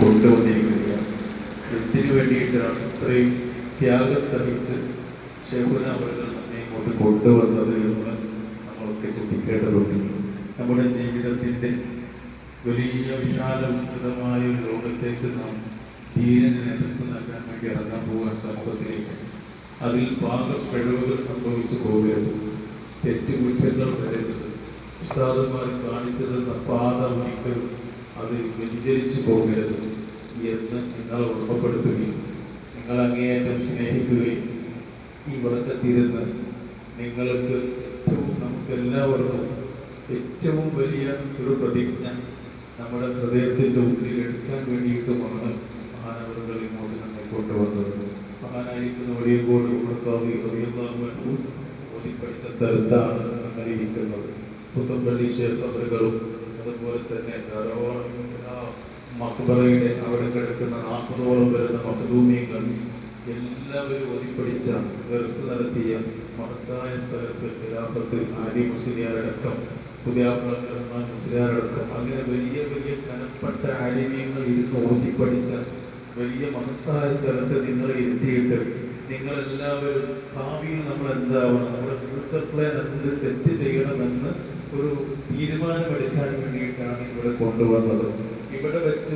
കൊണ്ടുവന്നിരിക്കുകയാണ്. എന്തിനു വേണ്ടിയിട്ടാണ് ഇത്രയും ത്യാഗം സഹിച്ച് ശേഖുന അവർ നമ്മെ ഇങ്ങോട്ട് കൊണ്ടുവന്നത് എന്ന് നമ്മളൊക്കെ ചിന്തിക്കേണ്ടതുണ്ട്. നമ്മുടെ ജീവിതത്തിൻ്റെ വലിയ വിശാല വിസ്തൃതമായ ഒരു ലോകത്തേക്ക് നാം ധീരന് നേതൃത്വം നൽകാൻ വേണ്ടി ഇറങ്ങാൻ പോകാൻ സമൂഹത്തിലേക്ക്. അതിൽ പാകപ്പിഴവുകൾ സംഭവിച്ചു പോകരുത്, തെറ്റുകുറ്റങ്ങൾ വരരുത്, ഉസ്താദന്മാർ കാണിച്ചു തന്ന പാത ഒരിക്കലും അത് വ്യതിചരിച്ചു പോകരുത് എന്ന് നിങ്ങൾ ഓർമ്മപ്പെടുത്തുകയും നിങ്ങൾ അങ്ങേയറ്റം സ്നേഹിക്കുകയും ഈ വർഗത്തിരുന്ന് നിങ്ങൾക്ക് നമുക്കെല്ലാവർക്കും ഏറ്റവും വലിയ ഒരു പ്രതിജ്ഞ നമ്മുടെ ഹൃദയത്തിൻ്റെ ഉള്ളിൽ എടുക്കാൻ വേണ്ടിയിട്ടുമാണ് മഹാനവറുകൾ ഇങ്ങോട്ട് നമ്മെ കൊണ്ടുവന്നത്. മഹാനായിരിക്കുന്ന ഒടിയങ്കോട് ഓടിപ്പടിച്ച സ്ഥലത്താണ് നമ്മൾ ഇരിക്കുന്നത്. പുത്തമ്പള്ളി ക്ഷേത്രങ്ങളും അതുപോലെ തന്നെ ധാരാളം മക്ബറയുടെ അവിടെ കിടക്കുന്ന 40ഓളം വരുന്ന മഹദൂമിയങ്ങൾ എല്ലാവരും ഓടിപ്പടിച്ച ദർസ് നടത്തിയ മഹത്തായ സ്ഥലത്ത് ഖിലാഫത്ത് ആലി മുസ്ലിയാരടക്കം മുസ്ലിയാരടക്കം അങ്ങനെ വലിയ വലിയ കനപ്പെട്ട ആലിമ്യങ്ങൾ ഇരുന്ന് ഓടിപ്പടിച്ച വലിയ മഹത്തായ സ്ഥലത്ത് നിങ്ങൾ ഇരുത്തിയിട്ട് നിങ്ങളെല്ലാവരും ഭാവിയിൽ നമ്മൾ എന്താവണം, നമ്മുടെ ഫ്യൂച്ചർ പ്ലാൻ എന്ത് സെറ്റ് ചെയ്യണമെന്ന് ഒരു തീരുമാനമെടുക്കാൻ വേണ്ടിയിട്ടാണ് ഇവിടെ കൊണ്ടുവന്നത്. ഇവിടെ വെച്ച്